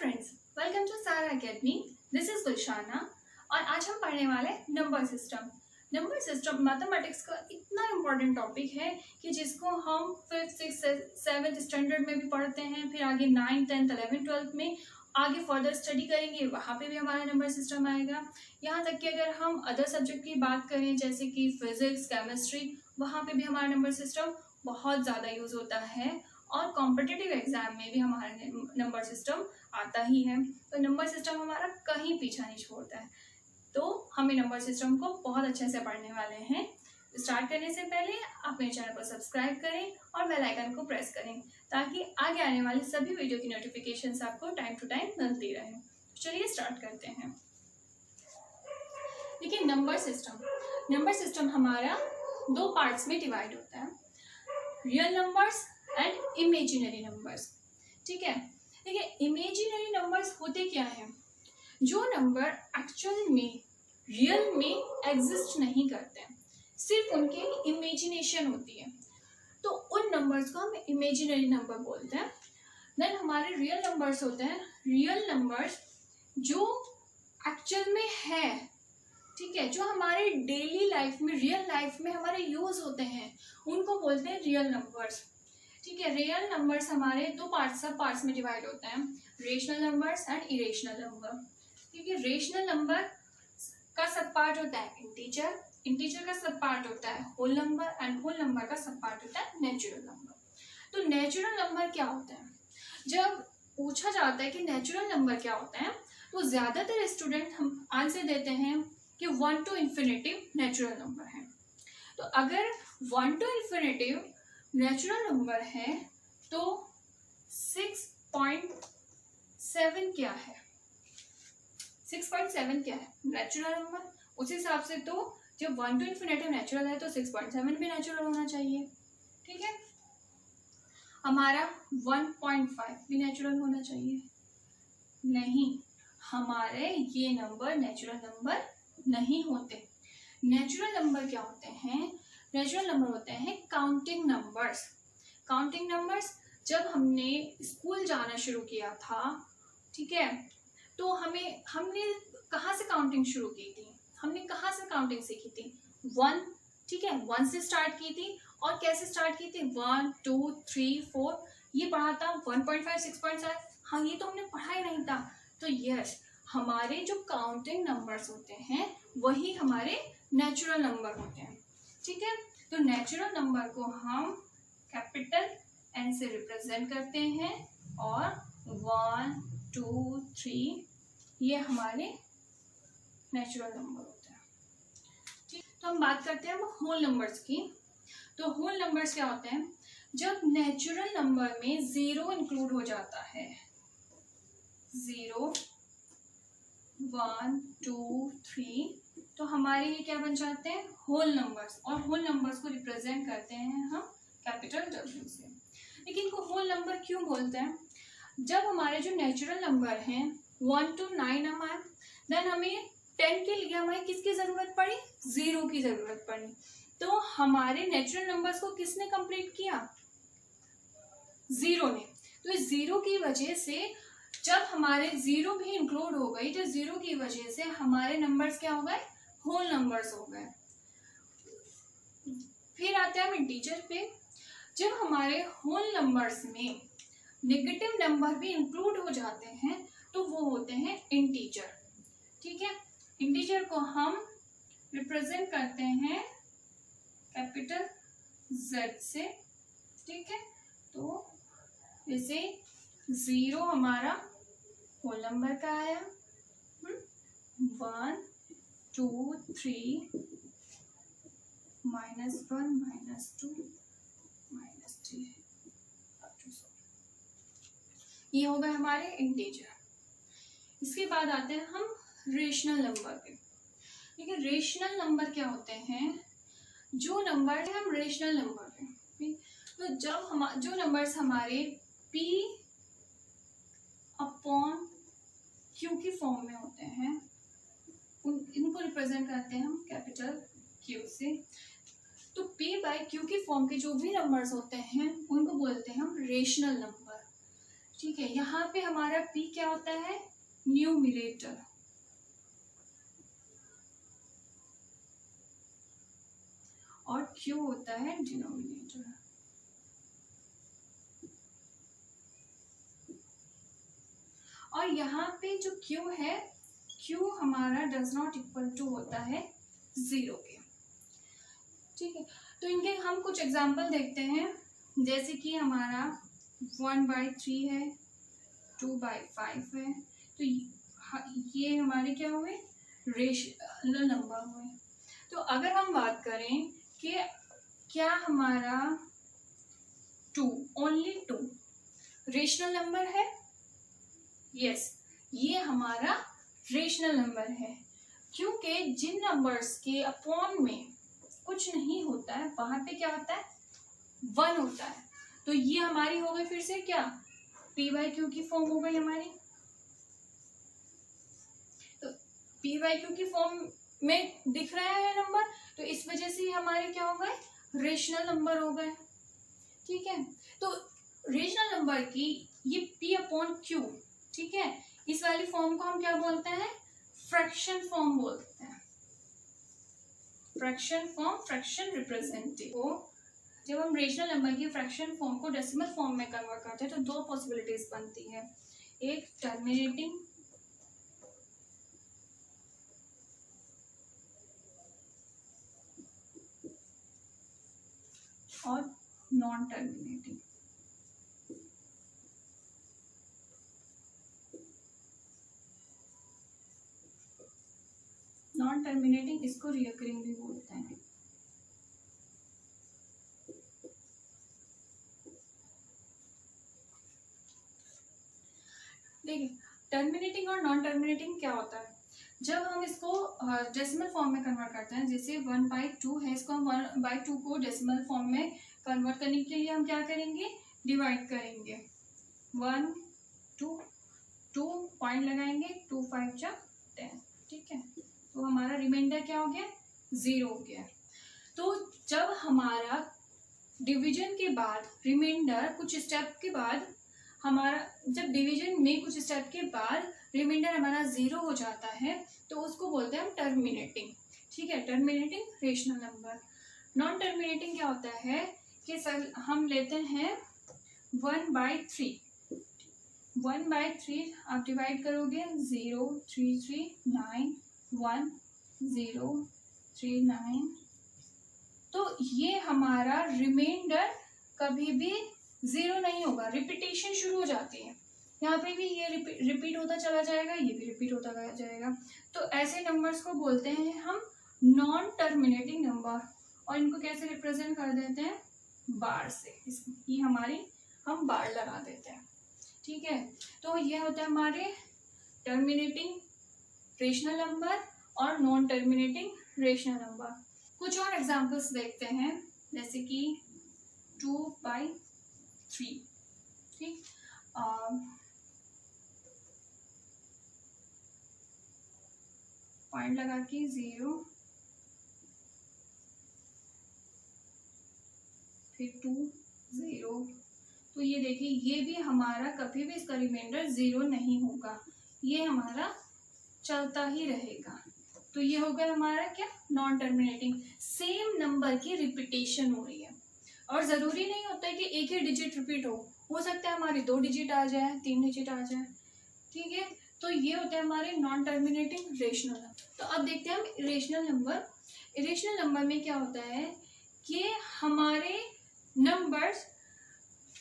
Friends, welcome to सारा academy. This is गुलशाना और आज हम पढ़ने वाले number system. Number system mathematics का इतना इम्पोर्टेंट टॉपिक है कि जिसको हम 5th 6th 7th स्टैंडर्ड में भी पढ़ते हैं, फिर आगे 9th 10th 11th 12th में आगे फर्दर स्टडी करेंगे, वहाँ पे भी हमारा नंबर सिस्टम आएगा। यहाँ तक कि अगर हम अदर सब्जेक्ट की बात करें जैसे कि फिजिक्स केमिस्ट्री, वहाँ पे भी हमारा नंबर सिस्टम बहुत ज़्यादा यूज़ होता है और कॉम्पिटिटिव एग्जाम में भी हमारा नंबर सिस्टम आता ही है। तो नंबर सिस्टम हमारा कहीं पीछा नहीं छोड़ता है, तो हमें नंबर सिस्टम को बहुत अच्छे से पढ़ने वाले हैं। स्टार्ट करने से पहले आप मेरे चैनल को सब्सक्राइब करें और बेल आइकन को प्रेस करें ताकि आगे आने वाली सभी वीडियो की नोटिफिकेशंस आपको टाइम टू टाइम मिलती रहे। चलिए स्टार्ट करते हैं। देखिए, नंबर सिस्टम हमारा दो पार्ट्स में डिवाइड होता है, real numbers and imaginary numbers. ठीक है, देखिए इमेजिनरी नंबर्स होते क्या हैं? जो नंबर एक्चुअल में रियल में एग्जिस्ट नहीं करते हैं, सिर्फ उनकी इमेजिनेशन होती है, तो उन नंबर्स को हम इमेजिनरी नंबर बोलते हैं। देन हमारे रियल नंबर्स होते हैं, रियल नंबर्स जो एक्चुअल में है, ठीक है, जो हमारे डेली लाइफ में रियल लाइफ में हमारे यूज होते हैं, उनको बोलते हैं रियल नंबर्स। ठीक है, रियल नंबर्स हमारे दो पार्ट्स में डिवाइड होते हैं, rational numbers and irrational number. क्योंकि रेशनल नंबर का सब पार्ट होता है इंटीजर का सब पार्ट होता है whole number and whole number का सब पार्ट होता है नेचुरल नंबर। तो नेचुरल नंबर क्या होता है? जब पूछा जाता है कि नेचुरल नंबर क्या होता है, तो ज्यादातर स्टूडेंट हम आंसर देते हैं कि 1 to इन्फिनिटिव नेचुरल नंबर है। तो अगर 1 to इन्फिनिटिव नेचुरल नंबर है तो 6.7 क्या है? 6.7 क्या है? Natural number. उस हिसाब से तो जब 1 to इन्फिनिटिव नेचुरल है तो 6.7 भी नेचुरल होना चाहिए। ठीक है, हमारा 1.5 भी नेचुरल होना चाहिए। नहीं, हमारे ये नंबर नेचुरल नंबर नहीं होते। नेचुरल नंबर क्या होते हैं? नेचुरल नंबर होते हैं काउंटिंग नंबर्स। जब हमने स्कूल जाना शुरू किया था, ठीक है, तो हमने कहाँ से काउंटिंग शुरू की थी? हमने कहाँ से काउंटिंग सीखी थी? 1, ठीक है, 1 से स्टार्ट की थी। और कैसे स्टार्ट की थी? 1 2 3 4, ये पढ़ा था। 1.5 6.7, हाँ ये तो हमने पढ़ा ही नहीं था। तो यस, हमारे जो काउंटिंग नंबर्स होते हैं वही हमारे नेचुरल नंबर होते हैं। ठीक है, तो नेचुरल नंबर को हम कैपिटल एन से रिप्रेजेंट करते हैं और 1 2 3 ये हमारे नेचुरल नंबर होते हैं। ठीक, तो हम बात करते हैं अब होल नंबर्स की। तो होल नंबर्स क्या होते हैं? जब नेचुरल नंबर में 0 इंक्लूड हो जाता है, 0 1 2 3, तो हमारे ये क्या बन जाते हैं? Whole numbers. और होल नंबर्स को रिप्रेजेंट करते हैं हम कैपिटल W से। लेकिन इनको होल नंबर क्यों बोलते हैं? जब हमारे जो नेचुरल नंबर हैं 1 to 9 हमारे, देन हमें 10 के लिए हमें किसकी जरूरत पड़ी? 0 की जरूरत पड़ी। तो हमारे नेचुरल नंबर्स को किसने कंप्लीट किया? 0 ने। तो इस 0 की वजह से जब हमारे 0 भी इंक्लूड हो गई, तो 0 की वजह से हमारे नंबर्स क्या हो गए? होल नंबर्स हो गए। फिर आते हैं हम इंटीजर पे। जब हमारे होल नंबर्स में नेगेटिव नंबर भी इंक्लूड हो जाते हैं तो वो होते हैं इंटीजर। ठीक है, इंटीजर को हम रिप्रेजेंट करते हैं कैपिटल Z से। ठीक है, तो जैसे 0 हमारा होल नंबर का आया, 1 2 3 -1 -2 -3, ये हो गए हमारे इंटीजर। इसके बाद आते हैं हम रेशनल नंबर पे। देखिए, रेशनल नंबर क्या होते हैं? जो नंबर है हम रेशनल नंबर पे, तो जब जो नंबर्स हमारे P अपॉन Q की फॉर्म में होते हैं, इनको रिप्रेजेंट करते हैं हम कैपिटल Q से। तो P बाय Q की फॉर्म के जो भी नंबर्स होते हैं उनको बोलते हैं हम रेशनल नंबर। ठीक है, यहाँ पे हमारा p क्या होता है, न्यूमिरेटर, और q होता है डिनोमिनेटर। और यहाँ पे जो q है, q हमारा डज नॉट इक्वल टू होता है 0 के। ठीक है, तो इनके हम कुछ एग्जाम्पल देखते हैं, जैसे कि हमारा 1/3 है, 2/5 है, तो ये हमारे क्या हुए, रेशनल नंबर हुए। तो अगर हम बात करें कि क्या हमारा 2, ओनली 2 रेशनल नंबर है, यस, ये हमारा रेशनल नंबर है, क्योंकि जिन नंबर्स के अपॉन में कुछ नहीं होता है वहां पे क्या होता है, 1 होता है। तो ये हमारी हो गई फिर से क्या, p/q की फॉर्म हो गई हमारी। तो p/q की फॉर्म में दिख रहा है नंबर, तो इस वजह से हमारे क्या हो गए, रेशनल नंबर हो गए। ठीक है, तो रेशनल नंबर की ये p/q, ठीक है, इस वाली फॉर्म को हम क्या बोलते हैं, फ्रैक्शन फॉर्म बोलते हैं। Fraction form, fraction representative. जब हम रेशनल नंबर की फ्रैक्शन फॉर्म को डेसिमल फॉर्म में कन्वर्ट करते हैं तो दो पॉसिबिलिटीज बनती है, एक टर्मिनेटिंग और नॉन टर्मिनेटिंग। नॉन टर्मिनेटिंग इसको रिकरिंग भी बोलते हैं। देखिए, टर्मिनेटिंग और नॉन टर्मिनेटिंग क्या होता है, जब हम इसको डेसिमल फॉर्म में कन्वर्ट करते हैं, जैसे 1/2 है, इसको हम 1/2 को डेसिमल फॉर्म में कन्वर्ट करने के लिए हम क्या करेंगे, डिवाइड करेंगे, 1 2 पॉइंट लगाएंगे, 2 5 जा 10। ठीक है, तो हमारा रिमाइंडर क्या हो गया, 0 हो गया। तो जब हमारा डिवीजन के बाद रिमाइंडर कुछ स्टेप के बाद हमारा, जब डिवीजन में कुछ स्टेप के बाद रिमाइंडर हमारा 0 हो जाता है तो उसको बोलते हैं हम टर्मिनेटिंग। ठीक है, terminating rational number. Non terminating क्या होता है कि सर हम लेते हैं 1/3, 1/3 आप डिवाइड करोगे 0 3 3 9 1 0 3 9, तो ये हमारा रिमाइंडर कभी भी 0 नहीं होगा, रिपीटेशन शुरू हो जाती है, यहाँ पे भी ये रिपीट होता चला जाएगा, ये भी रिपीट होता जाएगा। तो ऐसे नंबर्स को बोलते हैं हम नॉन टर्मिनेटिंग नंबर, और इनको कैसे रिप्रेजेंट कर देते हैं, बार से, ये हमारी हम बार लगा देते हैं। ठीक है, तो ये होता है हमारे टर्मिनेटिंग रेशनल नंबर और नॉन टर्मिनेटिंग रेशनल नंबर। कुछ और एग्जांपल्स देखते हैं, जैसे कि 2/3। ठीक, पॉइंट लगा के 0 फिर 2 0, तो ये देखिए ये भी हमारा कभी भी इसका रिमाइंडर 0 नहीं होगा, ये हमारा चलता ही रहेगा। तो ये हो गया हमारा क्या, नॉन टर्मिनेटिंग। सेम नंबर की रिपीटेशन हो रही है, और जरूरी नहीं होता है कि एक ही डिजिट रिपीट हो सकता है हमारे 2 डिजिट आ जाए, 3 डिजिट आ जाए। ठीक है, तो ये होते हैं हमारे नॉन टर्मिनेटिंग रेशनल नंबर। तो अब देखते हैं हम इरेशनल नंबर। इरेशनल नंबर में क्या होता है कि हमारे नंबर्स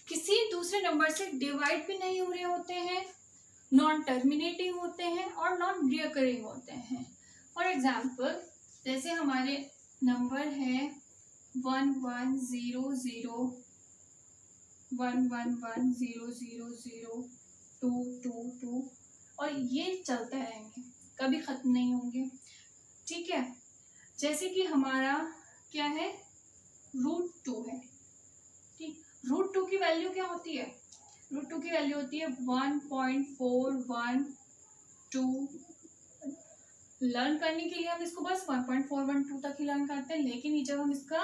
किसी दूसरे नंबर से डिवाइड भी नहीं हो रहे होते हैं, नॉन टर्मिनेटिंग होते हैं और नॉन रिकरिंग होते हैं। फॉर एग्जाम्पल, जैसे हमारे नंबर है 1 1 0 0 1 1 1 0 0 0 2 2 2, और ये चलते रहेंगे, कभी खत्म नहीं होंगे। ठीक है, जैसे कि हमारा क्या है, √2 है। ठीक, √2 की वैल्यू क्या होती है, √2 की वैल्यू होती है 1.412। लर्न करने के लिए हम इसको बस 1.412 तक ही लर्न करते हैं, लेकिन जब हम इसका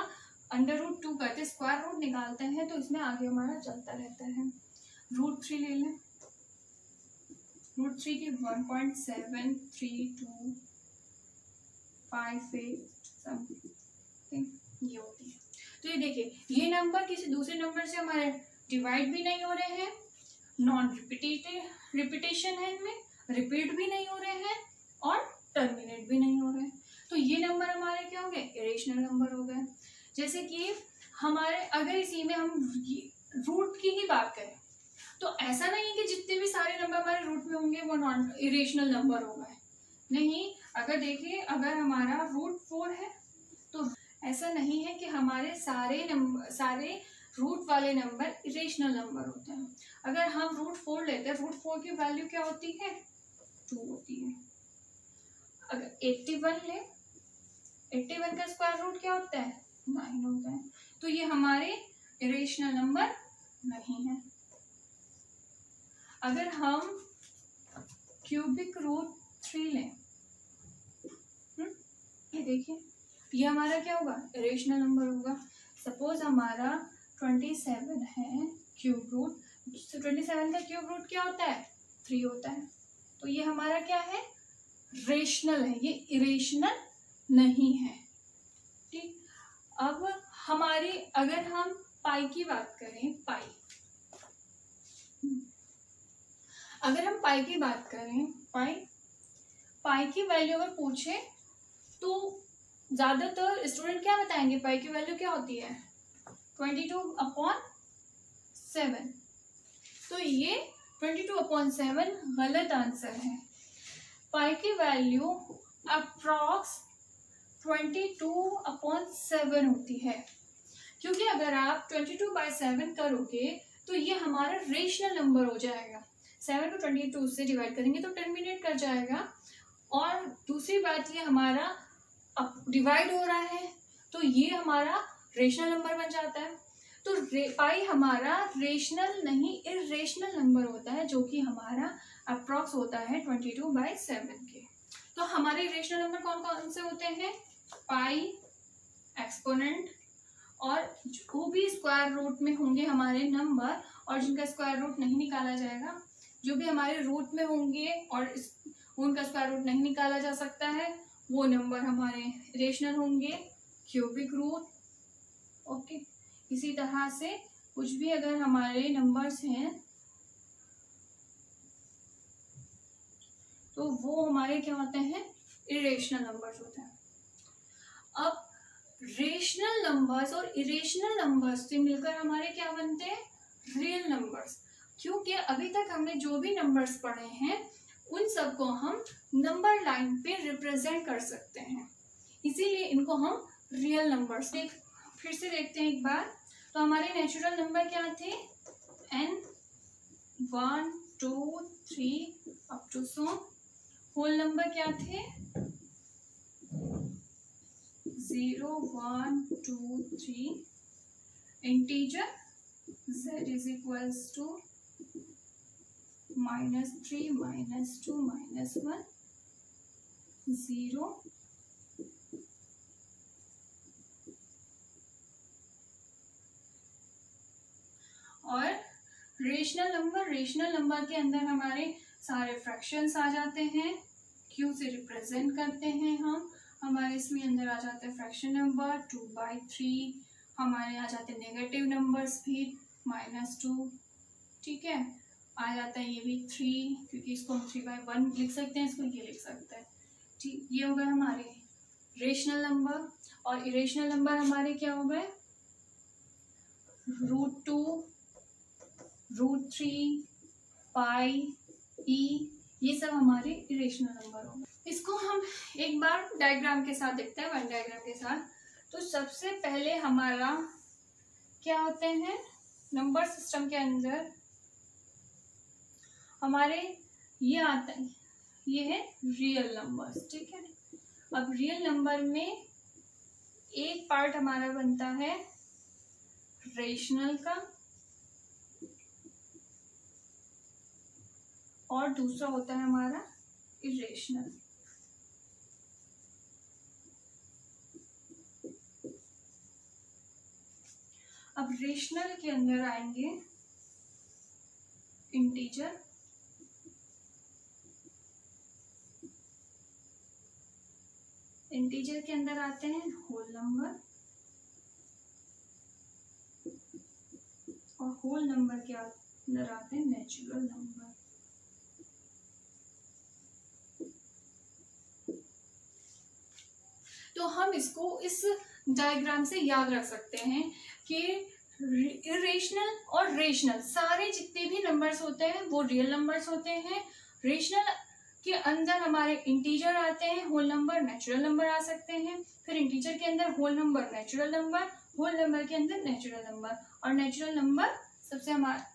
√2 करते, स्क्वायर रूट निकालते हैं, तो इसमें आगे हमारा चलता रहता है। √3 ले लें, √3 की 1.7325 समथिंग ये होती है। तो ये देखिए, ये नंबर किसी दूसरे नंबर से हमारे डिवाइड भी नहीं हो रहे हैं, नॉन रिपीटेशन है इनमें, रिपीट भी नहीं हो रहे हैं और टर्मिनेट भी नहीं हो रहे हैं। तो ये नंबर हमारे क्या हो गए, इरेशनल नंबर हो गए। जैसे कि हमारे अगर इसी में हम रूट की ही बात करें तो ऐसा नहीं है कि जितने भी सारे नंबर हमारे रूट में होंगे वो नॉन इरेशनल नंबर हो गए, नहीं। अगर देखिए, अगर हमारा √4 है तो ऐसा नहीं है कि हमारे सारे रूट वाले नंबर इरेशनल नंबर होते हैं। अगर हम √4 लेते हैं, √4 की वैल्यू क्या होती है, 2 होती है। अगर 81 ले, 81 का स्क्वायर रूट क्या होता है, 9 होता है। तो ये हमारे इरेशनल नंबर नहीं है। अगर हम क्यूबिक √3 लें, ये देखिए, ये हमारा क्या होगा, इरेशनल नंबर होगा। सपोज हमारा 27 है क्यूब रूट, 27 का क्यूब रूट क्या होता है, 3 होता है। तो ये हमारा क्या है, रेशनल है, ये इरेशनल नहीं है। ठीक, अब हमारे अगर हम पाई की बात करें, अगर हम पाई की बात करें, पाई की वैल्यू अगर पूछे तो ज्यादातर स्टूडेंट क्या बताएंगे, पाई की वैल्यू क्या होती है, 22/7। तो ये 22/7 गलत आंसर है। पाई की वैल्यू अप्रॉक्स 22/7 होती है, क्योंकि अगर आप 22/7 करोगे तो ये हमारा रेशनल नंबर हो जाएगा। 7 को 22 से डिवाइड करेंगे तो टर्मिनेट कर जाएगा। और दूसरी बात, ये हमारा अब डिवाइड हो रहा है तो ये हमारा रेशनल नंबर बन जाता है। तो पाई हमारा रेशनल नहीं इरेशनल नंबर होता है, जो कि हमारा अप्रॉक्स होता है 22/7 के। तो हमारे रेशनल नंबर कौन कौन से होते हैं, पाई, एक्सपोनेंट, और जो भी स्क्वायर रूट में होंगे हमारे नंबर और जिनका स्क्वायर रूट नहीं निकाला जाएगा, जो भी हमारे रूट में होंगे और उनका स्क्वायर रूट नहीं निकाला जा सकता है, वो नंबर हमारे रेशनल होंगे, क्यूबिक रूट। ओके, इसी तरह से कुछ भी अगर हमारे नंबर्स हैं तो वो हमारे क्या होते हैं, इरेशनल नंबर्स होते हैं। अब रेशनल नंबर्स और इरेशनल नंबर्स से मिलकर हमारे क्या बनते हैं, रियल नंबर्स। क्योंकि अभी तक हमने जो भी नंबर्स पढ़े हैं उन सबको हम नंबर लाइन पे रिप्रेजेंट कर सकते हैं, इसीलिए इनको हम रियल नंबर्स। फिर से देखते हैं एक बार। तो हमारे नेचुरल नंबर क्या थे, n 1 2 3 up to so. Whole number क्या थे, 0 1 2 3। Integer z is equals to -3 -2 -1 0। और रेशनल नंबर के अंदर हमारे सारे फ्रैक्शंस आ जाते हैं, क्यू से रिप्रेजेंट करते हैं हम। हमारे इसमें अंदर आ जाते हैं फ्रैक्शन नंबर 2/3, हमारे आ जाते हैं नेगेटिव नंबर्स भी -2, ठीक है। आ जाता है ये भी 3, क्योंकि इसको हम 3/1 लिख सकते हैं, इसको ये लिख सकते हैं, ठीक। ये हो गए हमारे रेशनल नंबर। और इरेशनल नंबर हमारे क्या हो गए, √2, √3, पाई, ई, ये सब हमारे इरेशनल नंबर हो गए। इसको हम एक बार डायग्राम के साथ देखते हैं, वन डायग्राम के साथ। तो सबसे पहले हमारा क्या होते हैं, नंबर सिस्टम के अंदर हमारे ये आता है, ये है रियल नंबर्स, ठीक है। अब रियल नंबर में एक पार्ट हमारा बनता है रेशनल का और दूसरा होता है हमारा इरेशनल। अब रेशनल के अंदर आएंगे इंटीजर, इंटीजर के अंदर आते हैं होल नंबर, और होल नंबर के अंदर आते हैं नेचुरल नंबर। तो हम इसको इस डायग्राम से याद रख सकते हैं कि इरेशनल और रेशनल सारे जितने भी नंबर्स होते हैं वो रियल नंबर्स होते हैं। रेशनल के अंदर हमारे इंटीजर आते हैं, होल नंबर, नेचुरल नंबर आ सकते हैं। फिर इंटीजर के अंदर whole number, natural number, whole number के अंदर नेचुरल नंबर, और नेचुरल नंबर सबसे हमारा